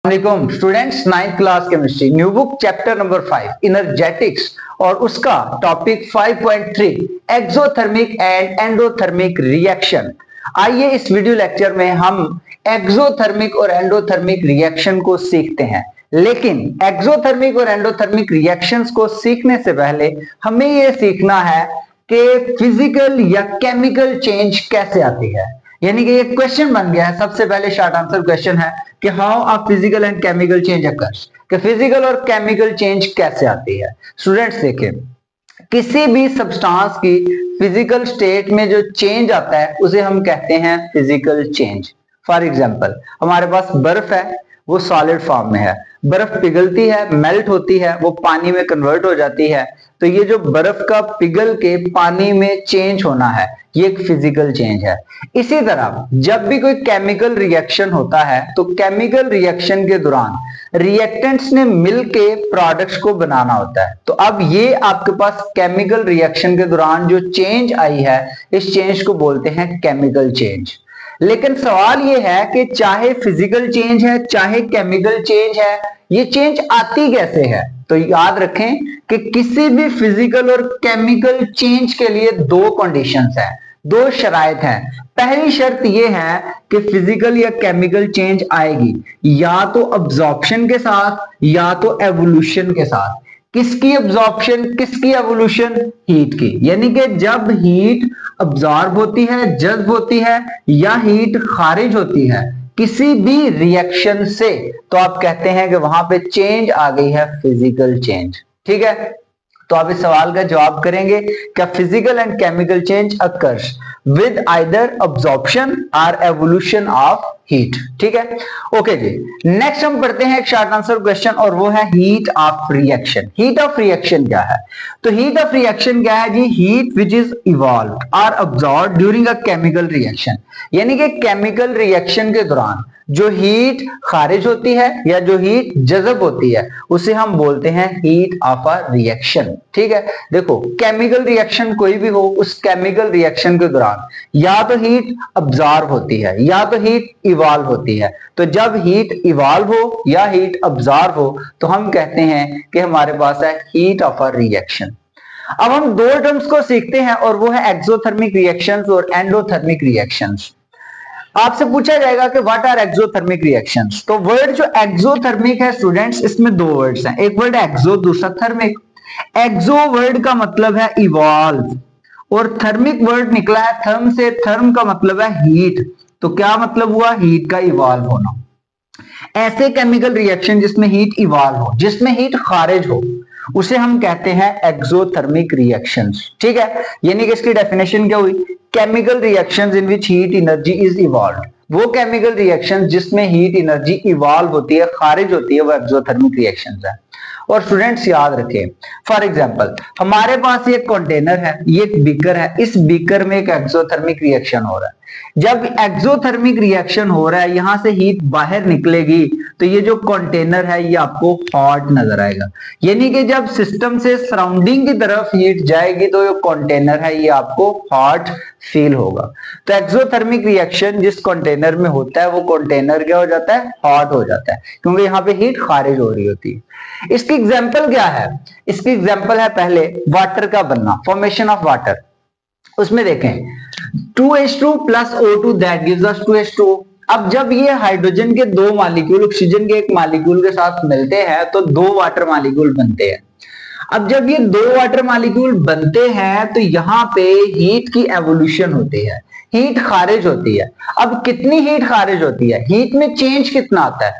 वालेकुम students, ninth class chemistry new book chapter number 5 इनर्जेटिक्स और उसका topic 5.3 exothermic and endothermic reaction. आइए इस वीडियो लेक्चर में हम एक्सोथर्मिक और एंडोथर्मिक रिएक्शन को सीखते हैं। लेकिन एक्सोथर्मिक और एंडोथर्मिक रिएक्शंस को सीखने से पहले हमें यह सीखना है कि फिजिकल या केमिकल चेंज कैसे आती है। यानी कि ये क्वेश्चन बन गया है। सबसे पहले शॉर्ट आंसर क्वेश्चन है कि how a physical and chemical change occurs, कि फिजिकल और केमिकल चेंज कैसे आती है। स्टूडेंट्स देखें, किसी भी सब्सटेंस की फिजिकल स्टेट में जो चेंज आता है उसे हम कहते हैं फिजिकल चेंज। फॉर एग्जांपल, हमारे पास बर्फ है, वो सॉलिड फॉर्म में है, बर्फ पिघलती है, मेल्ट होती है, वो पानी में कन्वर्ट हो जाती है। तो ये जो बर्फ का पिघल के पानी में चेंज होना है, ये एक फिजिकल चेंज है। इसी तरह जब भी कोई केमिकल रिएक्शन होता है तो केमिकल रिएक्शन के दौरान रिएक्टेंट्स ने मिलके प्रोडक्ट्स को बनाना होता है। तो अब ये आपके पास केमिकल रिएक्शन के दौरान जो चेंज आई है, इस चेंज को बोलते हैं केमिकल चेंज। लेकिन सवाल ये है कि चाहे फिजिकल चेंज है चाहे केमिकल चेंज है, ये चेंज आती कैसे है। तो याद रखें कि किसी भी फिजिकल और केमिकल चेंज के लिए दो कंडीशंस हैं, दो शराइत हैं। पहली शर्त यह है कि फिजिकल या केमिकल चेंज आएगी या तो अब्जॉर्प्शन के साथ या तो एवोल्यूशन के साथ। किसकी अब्जॉर्प्शन, किसकी एवोल्यूशन? हीट की। यानी कि जब हीट अब्जॉर्ब होती है, जज्ब होती है या हीट खारिज होती है किसी भी रिएक्शन से, तो आप कहते हैं कि वहां पे चेंज आ गई है, फिजिकल चेंज। ठीक है, तो आप इस सवाल का जवाब करेंगे, क्या physical and chemical change occurs with either absorption और एवोल्यूशन ऑफ हीट। ठीक है, ओके जी। नेक्स्ट हम पढ़ते हैं एक शॉर्ट आंसर क्वेश्चन और वो है heat of reaction. Heat of reaction क्या है? तो हीट ऑफ रिएक्शन क्या है जी? हीट विच इज इवॉल्व और absorb during a chemical reaction. यानी कि केमिकल रिएक्शन के दौरान जो हीट खारिज होती है या जो हीट जज़ब होती है उसे हम बोलते हैं हीट ऑफ अ रिएक्शन। ठीक है, देखो केमिकल रिएक्शन कोई भी हो, उस केमिकल रिएक्शन के दौरान या तो हीट अब्सॉर्ब होती है या तो हीट इवॉल्व होती है। तो जब हीट इवॉल्व हो या हीट अब्सॉर्ब हो तो हम कहते हैं कि हमारे पास है हीट ऑफ अ रिएक्शन। अब हम दो टर्म्स को सीखते हैं और वो है एक्सोथर्मिक रिएक्शंस और एंडोथर्मिक रिएक्शंस। आपसे पूछा जाएगा कि व्हाट आर एक्सोथर्मिक रिएक्शंस। तो वर्ड जो एक्सोथर्मिक है स्टूडेंट्स, इसमें दो वर्ड्स हैं, एक वर्ड एक्सो, दूसरा थर्मिक। एक्सो वर्ड का मतलब है इवॉल्व और थर्मिक वर्ड निकला है थर्म से, थर्म का मतलब है हीट। तो क्या मतलब हुआ? हीट का इवॉल्व होना। ऐसे केमिकल रिएक्शन जिसमें हीट इवॉल्व हो, जिसमें हीट खारिज हो, उसे हम कहते हैं एक्सोथर्मिक रिएक्शंस। ठीक है, यानी कि इसकी डेफिनेशन क्या हुई? Chemical reactions in which heat energy is evolved. वो केमिकल रिएक्शंस जिसमें हीट एनर्जी इवॉल्व होती है, खारिज होती है, वो एक्सोथर्मिक रिएक्शंस है। और स्टूडेंट्स याद रखें, फॉर एग्जांपल हमारे पास ये कंटेनर है, ये एक बीकर है, इस बीकर में एक एक्सोथर्मिक रिएक्शन हो रहा है। जब एक्सोथर्मिक रिएक्शन हो रहा है, यहां से हीट बाहर निकलेगी तो ये जो कंटेनर है ये आपको हॉट नजर आएगा। यानी कि जब सिस्टम से सराउंडिंग की तरफ हीट जाएगी तो जो कंटेनर है ये आपको हॉट फील होगा। तो एक्सोथर्मिक रिएक्शन जिस कंटेनर में होता है वो कंटेनर क्या हो जाता है? हॉट हो जाता है, क्योंकि यहाँ पे हीट खारिज हो रही होती है। इसकी एग्जाम्पल क्या है? इसकी एग्जाम्पल है पहले वाटर का बनना, फॉर्मेशन ऑफ वाटर। उसमें देखें 2H2 plus O2 that gives us 2H2। अब जब ये हाइड्रोजन के दो मॉलिक्यूल ऑक्सीजन के एक मॉलिक्यूल के साथ मिलते हैं तो दो वाटर मॉलिक्यूल बनते हैं। अब जब ये दो वाटर मॉलिक्यूल बनते हैं तो यहाँ पे हीट की एवोल्यूशन होती है, हीट खारिज होती है। अब कितनी हीट खारिज होती है? हीट में चेंज कितना आता है?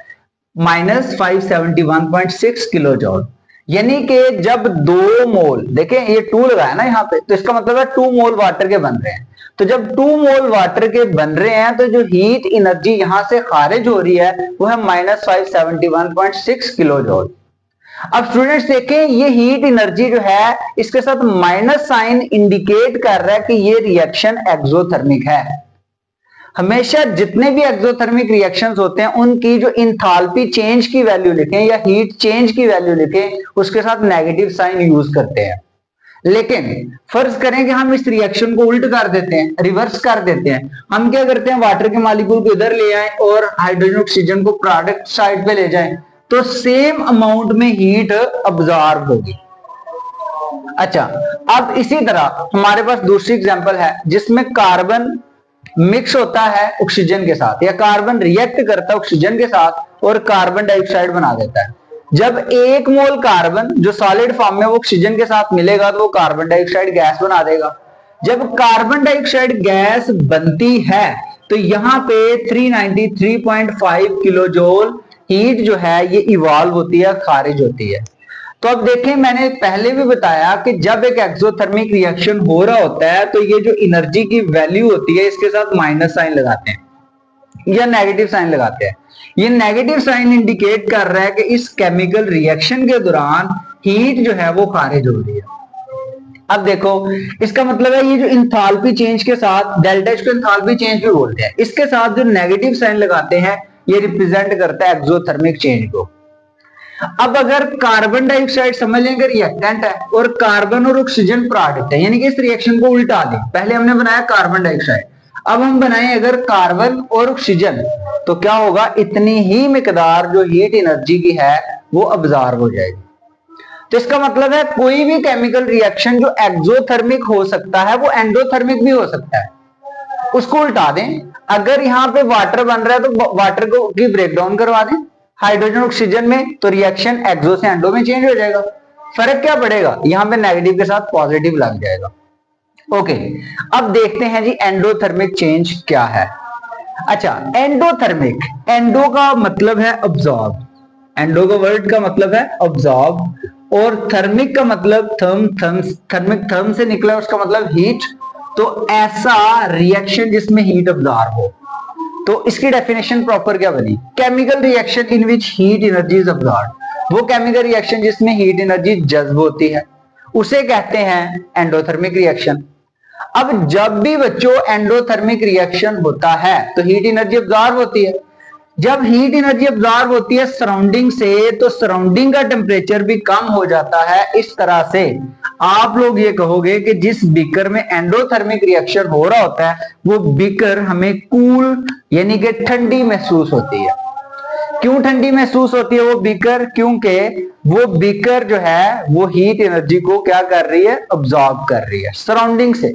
-571.6 किलो जॉल। यानी कि जब 2 मोल, देखें ये 2 लगा है ना यहाँ पे, तो इसका मतलब है 2 मोल वाटर के बन रहे हैं। तो जब 2 मोल वाटर के बन रहे हैं तो जो हीट एनर्जी यहां से खारिज हो रही है वो है -571.6 किलो जॉल। अब स्टूडेंट्स देखें, ये हीट एनर्जी जो है इसके साथ माइनस साइन इंडिकेट कर रहा है कि ये रिएक्शन एक्सोथर्मिक है। हमेशा जितने भी एक्सोथर्मिक रिएक्शंस होते हैं उनकी जो इंथाल्पी चेंज की वैल्यू लिखें या हीट चेंज की वैल्यू लिखें, उसके साथ नेगेटिव साइन यूज करते हैं। लेकिन फर्ज करें कि हम इस रिएक्शन को उल्ट कर देते हैं, रिवर्स कर देते हैं। हम क्या करते हैं, वाटर के मॉलिक्यूल को इधर ले आए और हाइड्रोजन ऑक्सीजन को प्रोडक्ट साइड पे ले जाएं, तो सेम अमाउंट में हीट अब्सॉर्ब होगी। अच्छा, अब इसी तरह हमारे पास दूसरी एग्जांपल है जिसमें कार्बन मिक्स होता है ऑक्सीजन के साथ, या कार्बन रिएक्ट करता है ऑक्सीजन के साथ और कार्बन डाइऑक्साइड बना देता है। जब 1 मोल कार्बन जो सॉलिड फॉर्म में वो ऑक्सीजन के साथ मिलेगा तो वो कार्बन डाइऑक्साइड गैस बना देगा। जब कार्बन डाइऑक्साइड गैस बनती है तो यहाँ पे 393.5 किलो जूल हीट जो है ये इवॉल्व होती है, खारिज होती है। तो अब देखें, मैंने पहले भी बताया कि जब एक एक्सोथर्मिक रिएक्शन हो रहा होता है तो ये जो एनर्जी की वैल्यू होती है इसके साथ माइनस साइन लगाते हैं या नेगेटिव साइन लगाते हैं। ये नेगेटिव साइन इंडिकेट कर रहा है कि इस केमिकल रिएक्शन के दौरान हीट जो है वो खारिज हो रही है। अब देखो, इसका मतलब है ये जो इंथाल्पी चेंज के साथ, डेल्टा एच को इंथाल्पी चेंज भी बोलते हैं, इसके साथ जो नेगेटिव साइन लगाते हैं ये रिप्रेजेंट करता है एक्सोथर्मिक चेंज को। अब अगर कार्बन डाइऑक्साइड समझ लेंगे रिएक्टेंट है और कार्बन और ऑक्सीजन प्रोडक्ट है, यानी कि इस रिएक्शन को उल्टा दें, पहले हमने बनाया कार्बन डाइऑक्साइड, अब हम बनाए अगर कार्बन और ऑक्सीजन, तो क्या होगा, इतनी ही मिकदार जो हीट एनर्जी की है वो अब्सॉर्ब हो जाएगी। तो इसका मतलब है कोई भी केमिकल रिएक्शन जो एक्सोथर्मिक हो सकता है वो एंडोथर्मिक भी हो सकता है। उसको उल्टा दें, अगर यहाँ पे वाटर बन रहा है तो वाटर को की ब्रेकडाउन करवा दें हाइड्रोजन ऑक्सीजन में, तो रिएक्शन एक्सो से एंडो में चेंज हो जाएगा। फर्क क्या पड़ेगा, यहाँ पे नेगेटिव के साथ पॉजिटिव लग जाएगा। ओके, अब देखते हैं जी एंडोथर्मिक चेंज क्या है। अच्छा, एंडोथर्मिक, एंडो का मतलब है अब्सॉर्ब, एंडो का वर्ड का मतलब है अब्सॉर्ब, और थर्मिक का मतलब थर्मिक थर्म से निकला, उसका मतलब हीट। तो ऐसा रिएक्शन जिसमें हीट अब्सॉर्ब हो, तो इसकी डेफिनेशन प्रॉपर क्या बनी, chemical reaction in which heat energy is absorbed. वो केमिकल रिएक्शन जिसमें हीट एनर्जी जज्ब होती है उसे कहते हैं एंडोथर्मिक रिएक्शन। अब जब भी बच्चों एंडोथर्मिक रिएक्शन होता है तो हीट एनर्जी अब्सॉर्ब होती है। जब हीट एनर्जी अब्सॉर्ब होती है सराउंडिंग से, तो सराउंडिंग का टेम्परेचर भी कम हो जाता है। इस तरह से आप लोग ये कहोगे कि जिस बीकर में एंडोथर्मिक रिएक्शन हो रहा होता है वो बीकर हमें कूल यानी कि ठंडी महसूस होती है। क्यों ठंडी महसूस होती है वो बीकर, क्योंकि वो बीकर जो है वो हीट एनर्जी को क्या कर रही है, अब्सॉर्ब कर रही है सराउंडिंग से।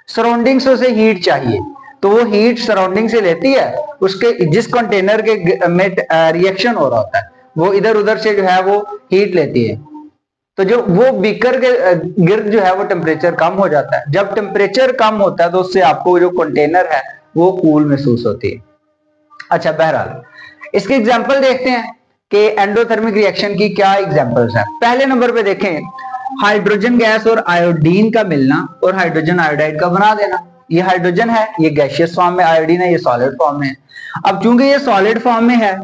सराउंडिंग से उसे हीट चाहिए तो वो हीट सराउंडिंग से लेती है, उसके जिस कंटेनर के में रिएक्शन हो रहा होता है वो इधर उधर से जो है वो हीट लेती है। तो जो वो बीकर के गिर्द जो है वो टेम्परेचर कम हो जाता है। जब टेम्परेचर कम होता है तो उससे आपको जो कंटेनर है वो कूल महसूस होती है। अच्छा, बहरहाल इसके एग्जांपल देखते हैं कि एंडोथर्मिक रिएक्शन की क्या एग्जांपल्स हैं। पहले नंबर पे देखें, हाइड्रोजन गैस और आयोडीन का मिलना और हाइड्रोजन आयोडाइड का बना देना। ये हाइड्रोजन है, ये गैसियस फॉर्म में, आयोडीन है, ये सॉलिड फॉर्म में है। अब चूंकि ये सॉलिड फॉर्म में है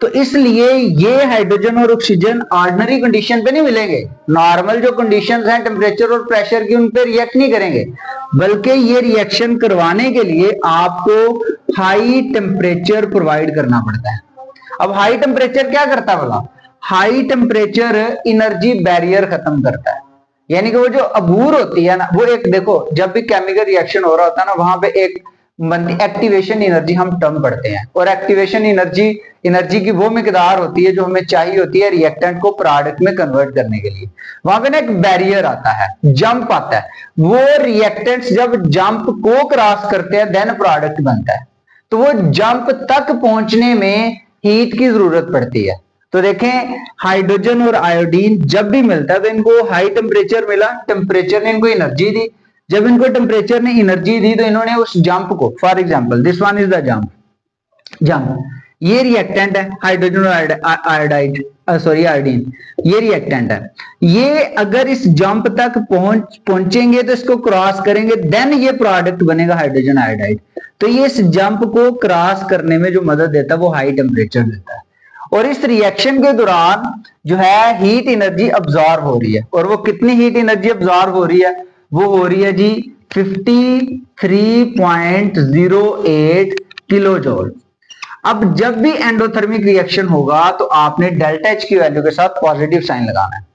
तो इसलिए ये हाइड्रोजन और ऑक्सीजन ऑर्डिनरी कंडीशन पे नहीं मिलेंगे। नॉर्मल जो कंडीशंस हैं टेम्परेचर और प्रेशर की, उन पे रिएक्ट नहीं करेंगे, बल्कि ये रिएक्शन करवाने के लिए आपको हाई टेम्परेचर प्रोवाइड करना पड़ता है। अब हाई टेम्परेचर क्या करता है भला, हाई टेम्परेचर एनर्जी बैरियर खत्म करता है। यानी कि वो जो अबूर होती है ना, वो एक देखो जब भी केमिकल रिएक्शन हो रहा होता है ना, वहां पे एक एक्टिवेशन एनर्जी हम टर्म पढ़ते हैं, और एक्टिवेशन एनर्जी की वो मिकदार होती है जो हमें चाहिए होती है रिएक्टेंट को प्रोडक्ट में कन्वर्ट करने के लिए। वहां पे ना एक बैरियर आता है, जंप आता है, वो रिएक्टेंट्स जब जंप को क्रॉस करते हैं देन प्रोडक्ट बनता है। तो वो जंप तक पहुंचने में हीट की जरूरत पड़ती है। तो देखें, हाइड्रोजन और आयोडीन जब भी मिलता है तो इनको हाई टेम्परेचर मिला, टेम्परेचर ने इनको एनर्जी दी। जब इनको टेम्परेचर ने एनर्जी दी तो इन्होंने उस जंप को, for example this one is the jump, ये रिएक्टेंट है हाइड्रोजन और आयोडाइड, सॉरी आयोडीन, ये रिएक्टेंट है। ये अगर इस जंप तक पहुंचेंगे तो इसको क्रॉस करेंगे, देन ये प्रोडक्ट बनेगा हाइड्रोजन आयोडाइड। तो ये इस जंप को क्रॉस करने में जो मदद देता है वो हाई टेम्परेचर देता है। और इस रिएक्शन के दौरान जो है हीट एनर्जी अब्सॉर्ब हो रही है, और वो कितनी हीट एनर्जी अब्सॉर्ब हो रही है, वो हो रही है जी 53.08 किलो जूल। अब जब भी एंडोथर्मिक रिएक्शन होगा तो आपने डेल्टा एच की वैल्यू के साथ पॉजिटिव साइन लगाना है।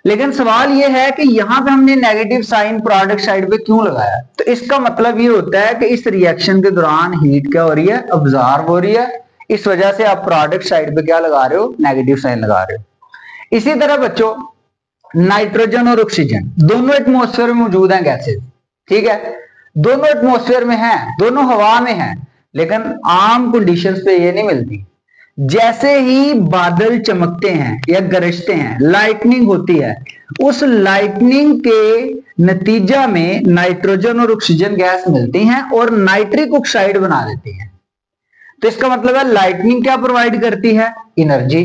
लेकिन सवाल ये है कि यहां पे हमने नेगेटिव साइन प्रोडक्ट साइड पे क्यों लगाया? तो इसका मतलब ये होता है कि इस रिएक्शन के दौरान हीट क्या हो रही है? ऑब्जॉर्व हो रही है। इस वजह से आप प्रोडक्ट साइड पे क्या लगा रहे हो? नेगेटिव साइन लगा रहे हो। इसी तरह बच्चों, नाइट्रोजन और ऑक्सीजन दोनों एटमॉस्फेयर में मौजूद हैं गैसेज, ठीक है, दोनों एटमॉस्फेयर में हैं, दोनों हवा में हैं, लेकिन आम कंडीशंस पे ये नहीं मिलती। जैसे ही बादल चमकते हैं या गरजते हैं, लाइटनिंग होती है, उस लाइटनिंग के नतीजा में नाइट्रोजन और ऑक्सीजन गैस मिलती हैं और नाइट्रिक ऑक्साइड बना देती हैं। तो इसका मतलब है लाइटनिंग क्या प्रोवाइड करती है? एनर्जी।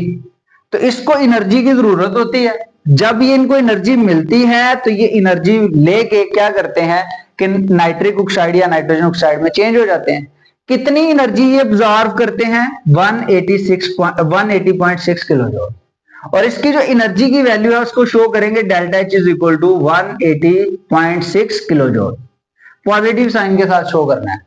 तो इसको एनर्जी की जरूरत होती है। जब ये इनको एनर्जी मिलती है तो ये एनर्जी लेके क्या करते हैं कि नाइट्रिक ऑक्साइड या नाइट्रोजन ऑक्साइड में चेंज हो जाते हैं। कितनी एनर्जी ये ऑब्जॉर्व करते हैं? 180.6 किलो जूल। और इसकी जो एनर्जी की वैल्यू है उसको शो करेंगे delta H is equal to 180.6 kilo joule. Positive sign के साथ शो करना है।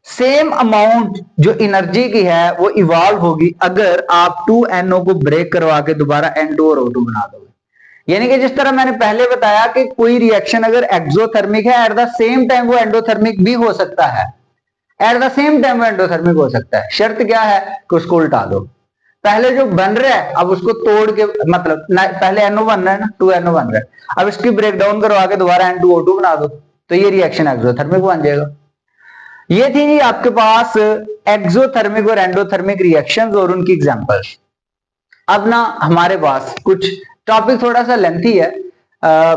सेम अमाउंट जो एनर्जी की है वो इवॉल्व होगी अगर आप 2NO को ब्रेक करवा के दोबारा N2 और O2 बना दोगे। यानी कि जिस तरह मैंने पहले बताया कि कोई रिएक्शन अगर एक्सोथर्मिक है, एट द सेम टाइम वो एंडोथर्मिक भी हो सकता है। एट द सेम टाइम वो एंडोथर्मिक हो सकता है। शर्त क्या है कि उसको उल्टा दो। पहले जो बन रहा है अब उसको तोड़ के, मतलब पहले NO बन रहा है ना, 2NO बन रहा है, अब इसकी ब्रेकडाउन करवा के दोबारा N2O2 बना दो तो ये रिएक्शन एक्सोथर्मिक बन जाएगा। ये थी जी आपके पास एक्सोथर्मिक और एंडोथर्मिक रिएक्शंस और उनकी एग्जांपल्स। अब ना हमारे पास कुछ टॉपिक थोड़ा सा लेंथी है,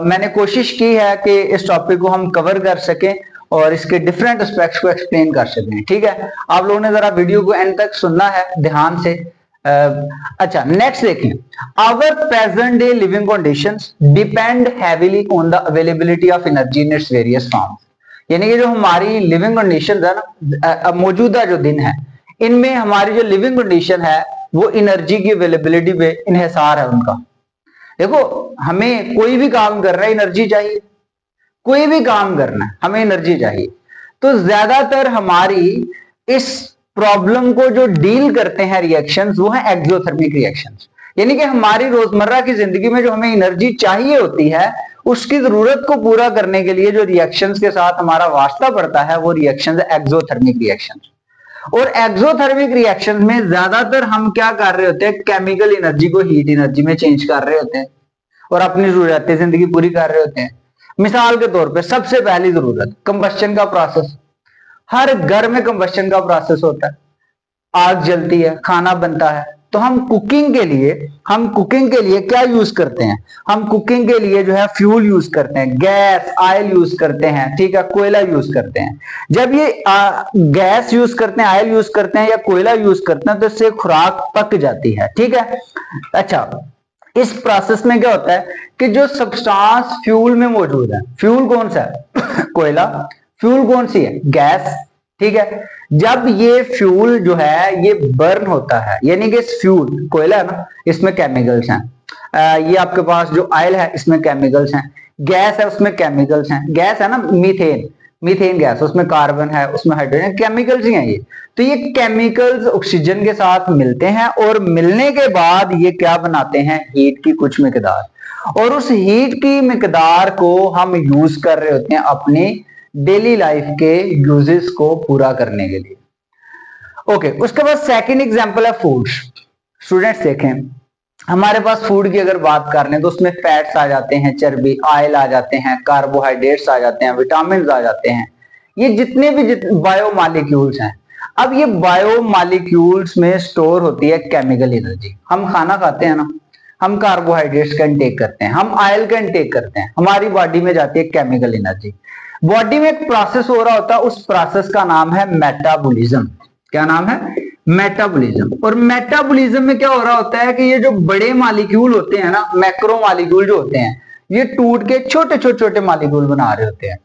मैंने कोशिश की है कि इस टॉपिक को हम कवर कर सकें और इसके डिफरेंट एस्पेक्ट्स को एक्सप्लेन कर सकें, ठीक है। आप लोगों ने जरा वीडियो को एंड तक सुनना है ध्यान से। अच्छा, नेक्स्ट देखें, our present day living conditions depend heavily on the availability of energy in its various forms. यानी कि जो हमारी लिविंग कंडीशन है ना, मौजूदा जो दिन है, इनमें हमारी जो लिविंग कंडीशन है वो एनर्जी की अवेलेबिलिटी पे इन्हिसार है उनका। देखो, हमें कोई भी काम कर रहा है एनर्जी चाहिए, कोई भी काम करना है हमें एनर्जी चाहिए। तो ज्यादातर हमारी इस प्रॉब्लम को जो डील करते हैं रिएक्शंस, वो है एक्सोथर्मिक रिएक्शंस। यानी कि हमारी रोजमर्रा की जिंदगी में जो हमें एनर्जी चाहिए होती है उसकी जरूरत को पूरा करने के लिए जो रिएक्शंस के साथ हमारा वास्ता पड़ता है वो रिएक्शंस एक्सोथर्मिक रिएक्शंस। और एक्सोथर्मिक रिएक्शन में ज्यादातर हम क्या कर रहे होते हैं? केमिकल एनर्जी को हीट एनर्जी में चेंज कर रहे होते हैं और अपनी जरूरतें जिंदगी पूरी कर रहे होते हैं। मिसाल के तौर पे सबसे पहली जरूरत कंबस्शन का प्रोसेस। हर घर में कंबस्शन का प्रोसेस होता है, आग जलती है, खाना बनता है। तो हम कुकिंग के लिए क्या यूज करते हैं? हम कुकिंग के लिए जो है फ्यूल यूज करते हैं, गैस, ऑयल यूज करते हैं, ठीक है, कोयला यूज करते हैं। जब ये गैस यूज करते हैं, ऑयल यूज करते हैं या कोयला यूज करते हैं तो इससे खुराक पक जाती है, ठीक है। अच्छा, इस प्रोसेस में क्या होता है कि जो सब्सटेंस फ्यूल में मौजूद है, फ्यूल कौन सा है? कोयला। फ्यूल कौन सी है? गैस, ठीक है। जब ये फ्यूल जो है ये बर्न होता है, यानी कि इस फ्यूल, कोयला है ना, इसमें केमिकल्स हैं। ये आपके पास जो ऑयल है इसमें केमिकल्स हैं, गैस है उसमें केमिकल्स हैं। गैस है ना, मीथेन गैस, उसमें कार्बन है, उसमें हाइड्रोजन, केमिकल्स ही हैं ये। तो ये केमिकल्स ऑक्सीजन के साथ मिलते हैं और मिलने के बाद ये क्या बनाते हैं? हीट की कुछ मिकदार। और उस हीट की मिकदार को हम यूज कर रहे होते हैं अपनी डेली लाइफ के यूजेस को पूरा करने के लिए। ओके, उसके बाद सेकंड एग्जांपल है फूड्स। स्टूडेंट्स देखें, हमारे पास फूड की अगर बात कर लें तो उसमें फैट्स आ जाते हैं, चर्बी, ऑयल आ जाते हैं, कार्बोहाइड्रेट्स आ जाते हैं, विटामिन आ जाते हैं, ये जितने भी बायोमॉलिक्यूल्स हैं। अब ये बायोमॉलिक्यूल्स में स्टोर होती है केमिकल एनर्जी। हम खाना खाते हैं ना, हम कार्बोहाइड्रेट्स का इंटेक करते हैं, हम ऑयल का इंटेक करते हैं, हमारी बॉडी में जाती है केमिकल एनर्जी। बॉडी में एक प्रोसेस हो रहा होता है, उस प्रोसेस का नाम है मेटाबॉलिज्म। क्या नाम है? मेटाबॉलिज्म। और मेटाबॉलिज्म में क्या हो रहा होता है कि ये जो बड़े मॉलिक्यूल होते हैं ना, मैक्रो मॉलिक्यूल जो होते हैं, ये टूट के छोटे छोटे छोटे मॉलिक्यूल बना रहे होते हैं।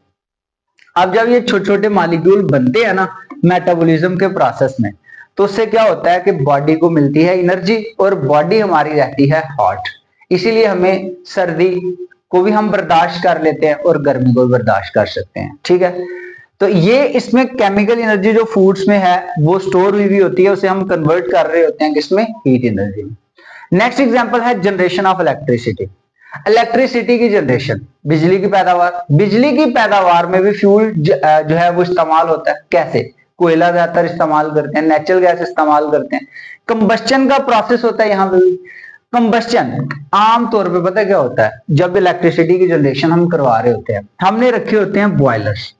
अब जब ये छोटे छोटे मॉलिक्यूल बनते हैं ना मेटाबॉलिज्म के प्रोसेस में, तो उससे क्या होता है कि बॉडी को मिलती है एनर्जी और बॉडी हमारी रहती है हॉट। इसीलिए हमें सर्दी को भी हम बर्दाश्त कर लेते हैं और गर्मी को भी बर्दाश्त कर सकते हैं, ठीक है। तो ये इसमें केमिकल एनर्जी जो फूड्स में है वो स्टोर हुई भी होती है, उसे हम कन्वर्ट कर रहे होते हैं किसमें? हीट एनर्जी में। नेक्स्ट एग्जांपल है जनरेशन ऑफ इलेक्ट्रिसिटी। इलेक्ट्रिसिटी की जनरेशन, बिजली की पैदावार, बिजली की पैदावार में भी फ्यूल जो है वो इस्तेमाल होता है। कैसे? कोयला ज्यादातर इस्तेमाल करते हैं, नेचुरल गैस इस्तेमाल करते हैं। कंबस्शन का प्रोसेस होता है यहाँ पे भी। कंबस्शन आमतौर पे पता क्या होता है, जब इलेक्ट्रिसिटी की जनरेशन हम करवा रहे होते हैं, हमने रखे होते हैं बॉयलर्स।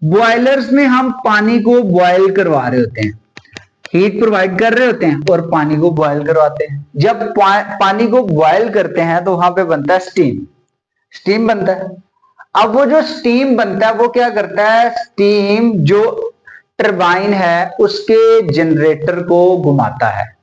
बॉयलर्स में हम पानी को बॉयल करवा रहे होते हैं, हीट प्रोवाइड कर रहे होते हैं और पानी को बॉयल करवाते हैं। जब पानी को बॉयल करते हैं तो वहां पे बनता है स्टीम, स्टीम बनता है। अब वो जो स्टीम बनता है वो क्या करता है, स्टीम जो टरबाइन है उसके जनरेटर को घुमाता है,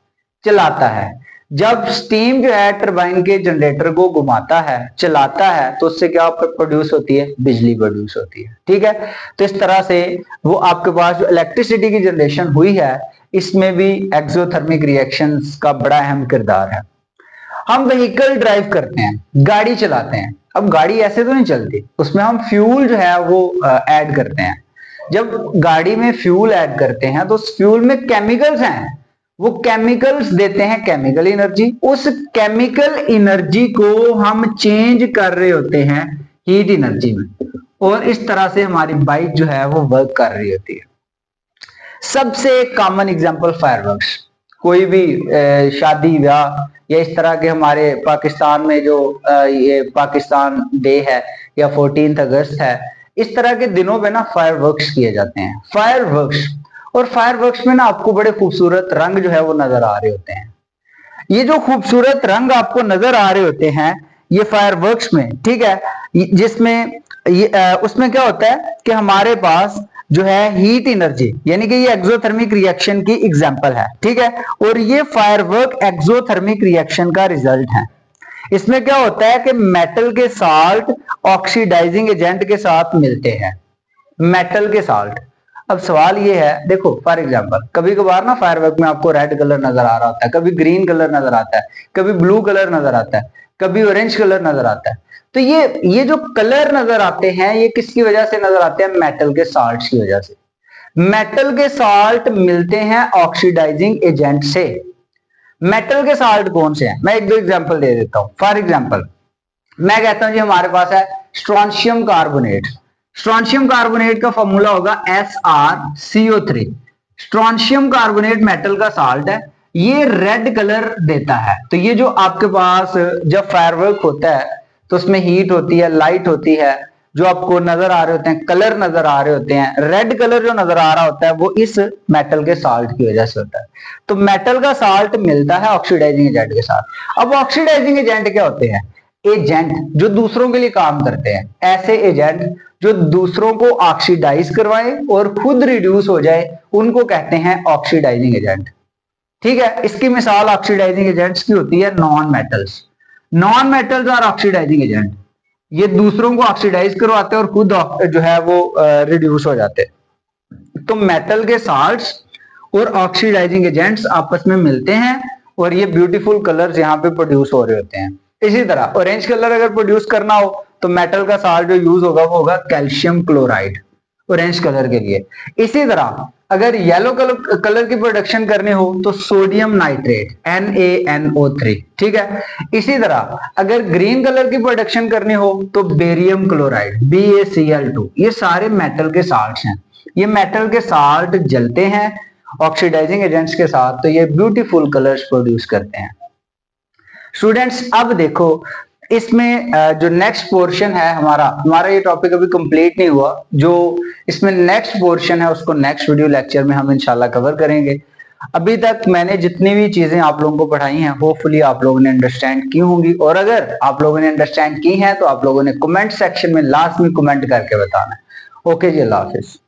चलाता है। जब स्टीम जो है टरबाइन के जनरेटर को घुमाता है, चलाता है, तो उससे क्या प्रोड्यूस होती है, बिजली प्रोड्यूस होती है। ठीक है, तो इस तरह से वो आपके पास जो इलेक्ट्रिसिटी की जनरेशन हुई है, इसमें भी एक्सोथर्मिक रिएक्शंस का बड़ा अहम किरदार है। हम व्हीकल ड्राइव करते हैं, गाड़ी चलाते हैं। अब गाड़ी ऐसे तो नहीं चलती, उसमें हम फ्यूल जो है वो ऐड करते हैं। जब गाड़ी में फ्यूल ऐड करते हैं तो उस फ्यूल में केमिकल्स हैं, वो केमिकल्स देते हैं केमिकल एनर्जी। उस केमिकल एनर्जी को हम चेंज कर रहे होते हैं हीट एनर्जी में, और इस तरह से हमारी बाइक जो है वो वर्क कर रही होती है। सबसे कॉमन एग्जांपल फायरवर्क्स, कोई भी शादी ब्याह या इस तरह के हमारे पाकिस्तान में जो ये पाकिस्तान डे है या 14 अगस्त है, इस तरह के दिनों पे ना फायरवर्क्स किए जाते हैं। फायरवर्क्स, और फायरवर्क्स में ना आपको बड़े खूबसूरत रंग जो है वो नजर आ रहे होते हैं। ये जो खूबसूरत रंग आपको नजर आ रहे होते हैं ये फायरवर्क्स में, ठीक है, जिसमें उसमें क्या होता है कि हमारे पास जो है हीट एनर्जी, यानी कि ये एक्सोथर्मिक रिएक्शन की एग्जांपल है। ठीक है, और ये फायरवर्क एक्सोथर्मिक रिएक्शन का रिजल्ट है। इसमें क्या होता है कि मेटल के साल्ट ऑक्सीडाइजिंग एजेंट के साथ मिलते हैं, मेटल के साल्ट। अब सवाल ये है, देखो फॉर एग्जांपल कभी कभार ना फायरवर्क में आपको रेड कलर नजर आ रहा होता है, कभी ग्रीन कलर नजर आता है, कभी ब्लू कलर नजर आता है, कभी ऑरेंज कलर नजर आता है। तो ये जो कलर नजर आते हैं ये किसकी वजह से नजर आते हैं, मेटल के साल्ट की वजह से। मेटल के साल्ट मिलते हैं ऑक्सीडाइजिंग एजेंट से। मेटल के साल्ट कौन से हैं, मैं एक दो एग्जांपल दे देता हूं। फॉर एग्जांपल मैं कहता हूं जी हमारे पास है स्ट्रोंशियम कार्बोनेट। स्ट्रोंशियम कार्बोनेट का फॉर्मूला होगा SrCO3। स्ट्रोंशियम कार्बोनेट मेटल का साल्ट है, ये रेड कलर देता है। तो ये जो आपके पास जब फायरवर्क होता है तो उसमें हीट होती है, लाइट होती है, जो आपको नजर आ रहे होते हैं, कलर नजर आ रहे होते हैं, रेड कलर जो नजर आ रहा होता है वो इस मेटल के साल्ट की वजह से होता है। तो मेटल का साल्ट मिलता है ऑक्सीडाइजिंग एजेंट के साथ। अब ऑक्सीडाइजिंग एजेंट क्या होते हैं, एजेंट जो दूसरों के लिए काम करते हैं, ऐसे एजेंट जो दूसरों को ऑक्सीडाइज करवाए और खुद रिड्यूस हो जाए, उनको कहते हैं ऑक्सीडाइजिंग एजेंट। ठीक है, इसकी मिसाल ऑक्सीडाइजिंग एजेंट्स की होती है नॉन मेटल्स। नॉन मेटल्स और ऑक्सीडाइजिंग एजेंट, ये दूसरों को ऑक्सीडाइज करवाते हैं और खुद जो है वो रिड्यूस हो जाते हैं। तो मेटल के साल्ट्स और ऑक्सीडाइजिंग एजेंट्स आपस में मिलते हैं और ये ब्यूटीफुल कलर्स यहाँ पे प्रोड्यूस हो रहे होते हैं। इसी तरह ऑरेंज कलर अगर प्रोड्यूस करना हो तो मेटल का साल्ट जो यूज होगा वो होगा कैल्शियम क्लोराइड, ऑरेंज कलर के लिए। इसी तरह अगर येलो कलर की प्रोडक्शन करनी हो तो सोडियम नाइट्रेट NaNO3। ठीक है, इसी तरह अगर ग्रीन कलर की प्रोडक्शन करनी हो तो बेरियम क्लोराइड BaCl2। ये सारे मेटल के साल्ट्स हैं। ये मेटल के साल्ट जलते हैं ऑक्सीडाइजिंग एजेंट्स के साथ, तो ये ब्यूटीफुल कलर्स प्रोड्यूस करते हैं। स्टूडेंट्स अब देखो इसमें जो नेक्स्ट पोर्शन है हमारा ये टॉपिक अभी कंप्लीट नहीं हुआ। जो इसमें नेक्स्ट पोर्शन है उसको नेक्स्ट वीडियो लेक्चर में हम इंशाल्लाह कवर करेंगे। अभी तक मैंने जितनी भी चीजें आप लोगों को पढ़ाई हैं होपफुली आप लोगों ने अंडरस्टैंड की होंगी, और अगर आप लोगों ने अंडरस्टैंड की हैं तो आप लोगों ने कमेंट सेक्शन में लास्ट में कमेंट करके बताना है। ओके जी, अल्लाह हाफिज।